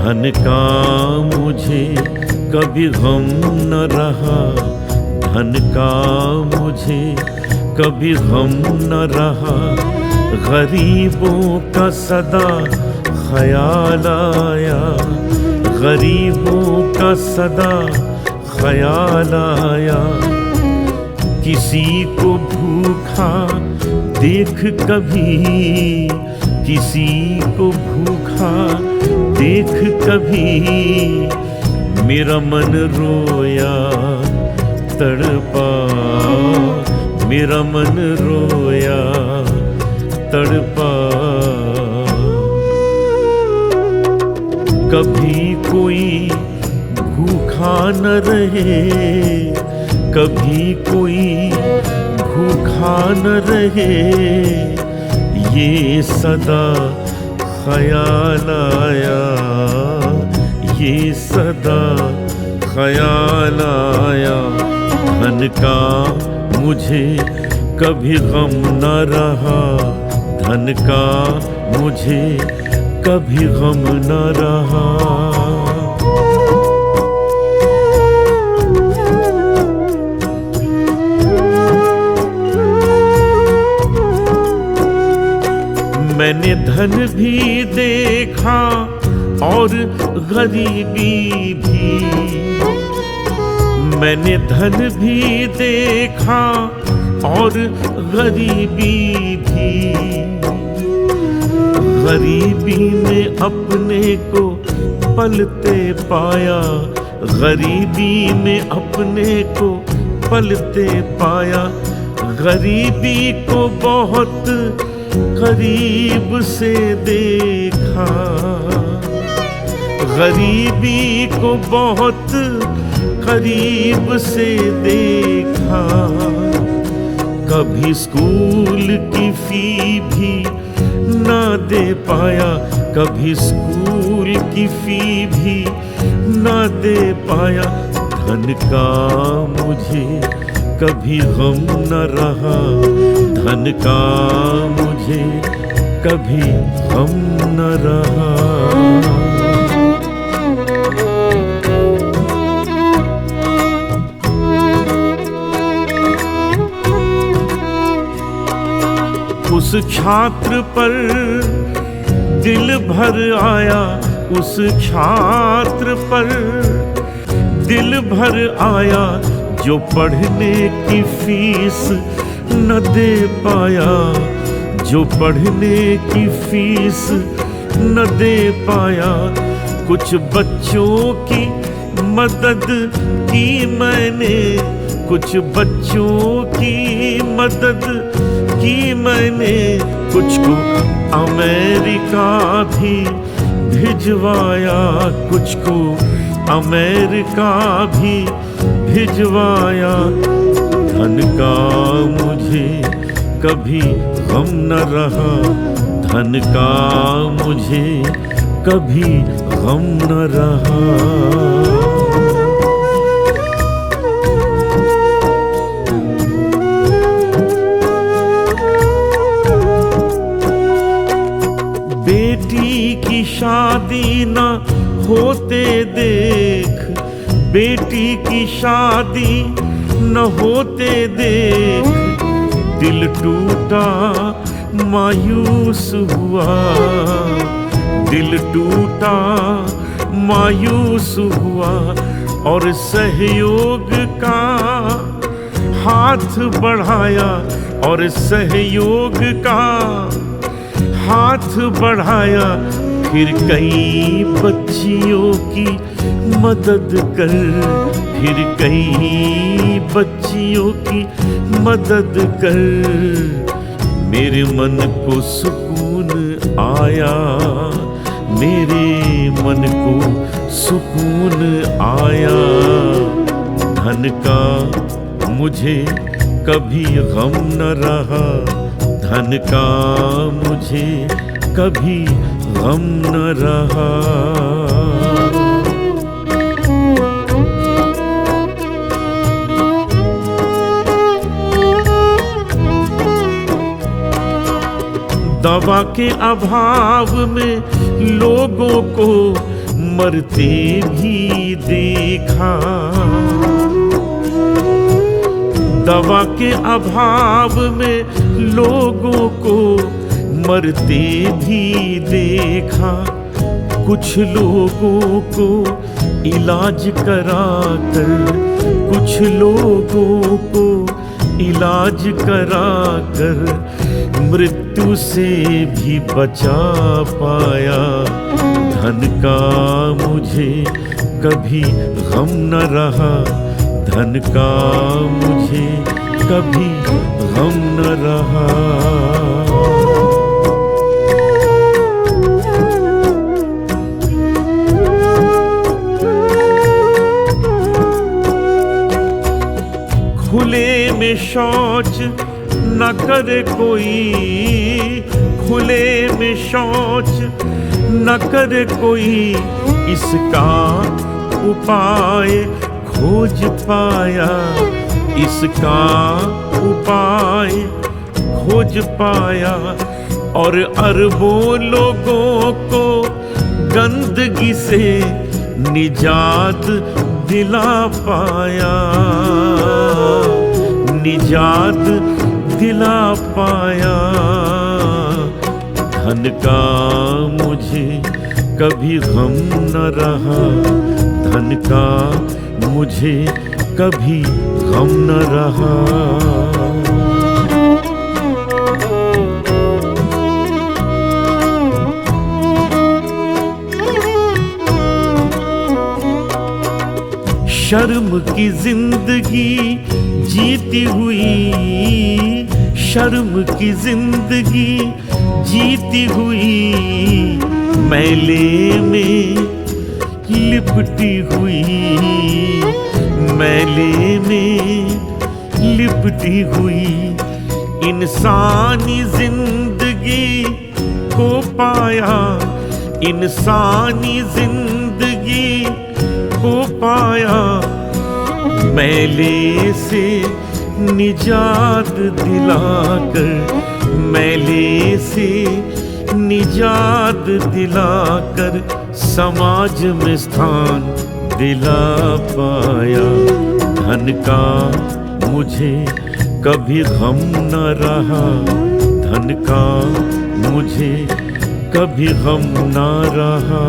धन का मुझे कभी गम न रहा, धन का मुझे कभी गम न रहा। गरीबों का सदा ख्याल आया, गरीबों का सदा ख्याल आया। किसी को भूखा देख कभी, किसी को भूखा देख कभी, मेरा मन रोया तड़पा, मेरा मन रोया तड़पा। कभी कोई भूखा न रहे, कभी कोई भूखा न रहे, ये सदा ख्याल आया, ये सदा ख्याल आया। धन का मुझे कभी गम न रहा, धन का मुझे कभी गम न रहा। मैंने धन भी देखा और गरीबी भी, मैंने धन भी देखा और गरीबी भी। गरीबी में अपने को पलते पाया, गरीबी में अपने को पलते पाया। गरीबी को बहुत करीब से देखा, गरीबी को बहुत करीब से देखा। कभी स्कूल की फी भी ना दे पाया, कभी स्कूल की फी भी ना दे पाया। धन का मुझे कभी गम न रहा, धन का मुझे कभी गम न रहा। उस छात्र पर दिल भर आया, उस छात्र पर दिल भर आया, जो पढ़ने की फीस न दे पाया, जो पढ़ने की फीस न दे पाया। कुछ बच्चों की मदद की मैंने, कुछ बच्चों की मदद की मैंने। कुछ को अमेरिका भी भिजवाया, कुछ को अमेरिका भी भिजवाया। धन का मुझे कभी गम न रहा, धन का मुझे कभी गम न रहा। बेटी की शादी न होते देख, बेटी की शादी न होते देख, दिल टूटा मायूस हुआ, दिल टूटा मायूस हुआ। और सहयोग का हाथ बढ़ाया, और सहयोग का हाथ बढ़ाया। फिर कई बच्चियों की मदद कर, फिर कई बच्चियों की मदद कर। मेरे मन को सुकून आया, मेरे मन को सुकून आया। धन का मुझे कभी गम न रहा, धन का मुझे कभी गम न रहा। दवा के अभाव में लोगों को मरते भी देखा। दवा के अभाव में लोगों को मरते भी देखा। कुछ लोगों को इलाज कराकर, कुछ लोगों को इलाज कराकर मृत्यु से भी बचा पाया। धन का मुझे कभी गम न रहा, धन का मुझे कभी गम न रहा। खुले में शौच न करे कोई, खुले में शौच न करे कोई, इसका उपाय खोज पाया। इसका उपाय खोज पाया और अरबों लोगों को गंदगी से निजात दिला पाया। निजात दिला पाया। धन का मुझे कभी गम न रहा, धन का मुझे कभी गम न रहा। शर्म की जिंदगी जीती हुई, शर्म की जिंदगी जीती हुई, मैले में लिपटी हुई, मैले में लिपटी हुई। इंसानी जिंदगी को पाया, इंसानी जिंदगी को पाया। मैले से निजात दिलाकर, मैले से निजात दिलाकर समाज में स्थान दिला पाया। धन का मुझे कभी गम न रहा, धन का मुझे कभी गम न रहा।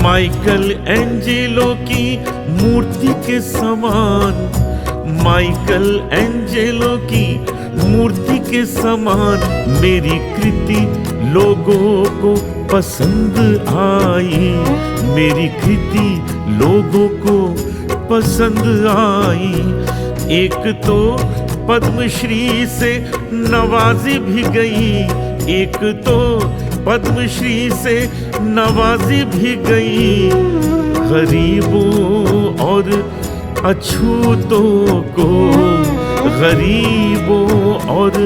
माइकल एंजेलो की मूर्ति के समान, माइकल एंजेलो की मूर्ति के समान मेरी कृति लोगों को पसंद आई, मेरी कृति लोगों को पसंद आई। एक तो पद्मश्री से नवाजी भी गई, एक तो पद्मश्री से नवाजी भी गई। गरीबों और अछूतों को, गरीबों और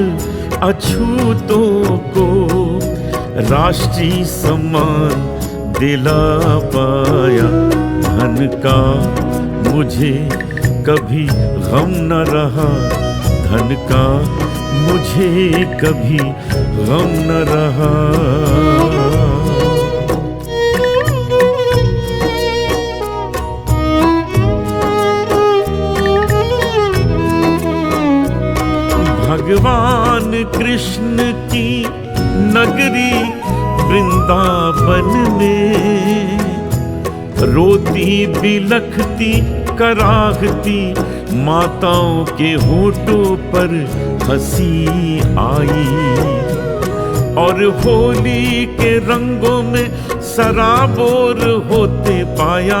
अछूतों को राष्ट्रीय सम्मान दिला पाया। धन का मुझे कभी गम न रहा, धन का मुझे कभी गम न रहा। भगवान कृष्ण की नगरी वृंदावन में रोती बिलखती कराहती माताओं के होठों पर हंसी आई। और होली के रंगों में सराबोर होते पाया,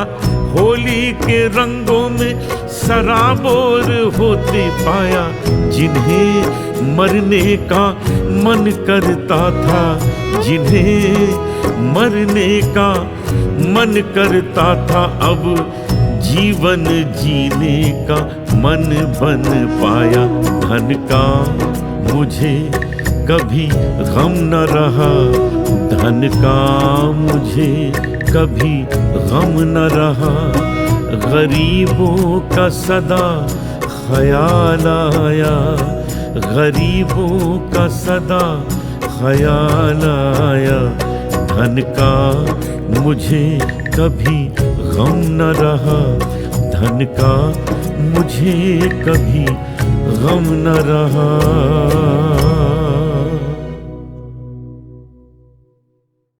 होली के रंगों में सराबोर होते पाया। जिन्हें मरने का मन करता था, जिन्हें मरने का मन करता था अब जीवन जीने का, मन बन पाया धन का। मुझे कभी गम न रहा धन का, मुझे कभी गम न रहा। गरीबों का सदा ख्याल आया, गरीबों का सदा ख्याल आया। धन का मुझे कभी गम न रहा, धन का मुझे कभी गम न रहा।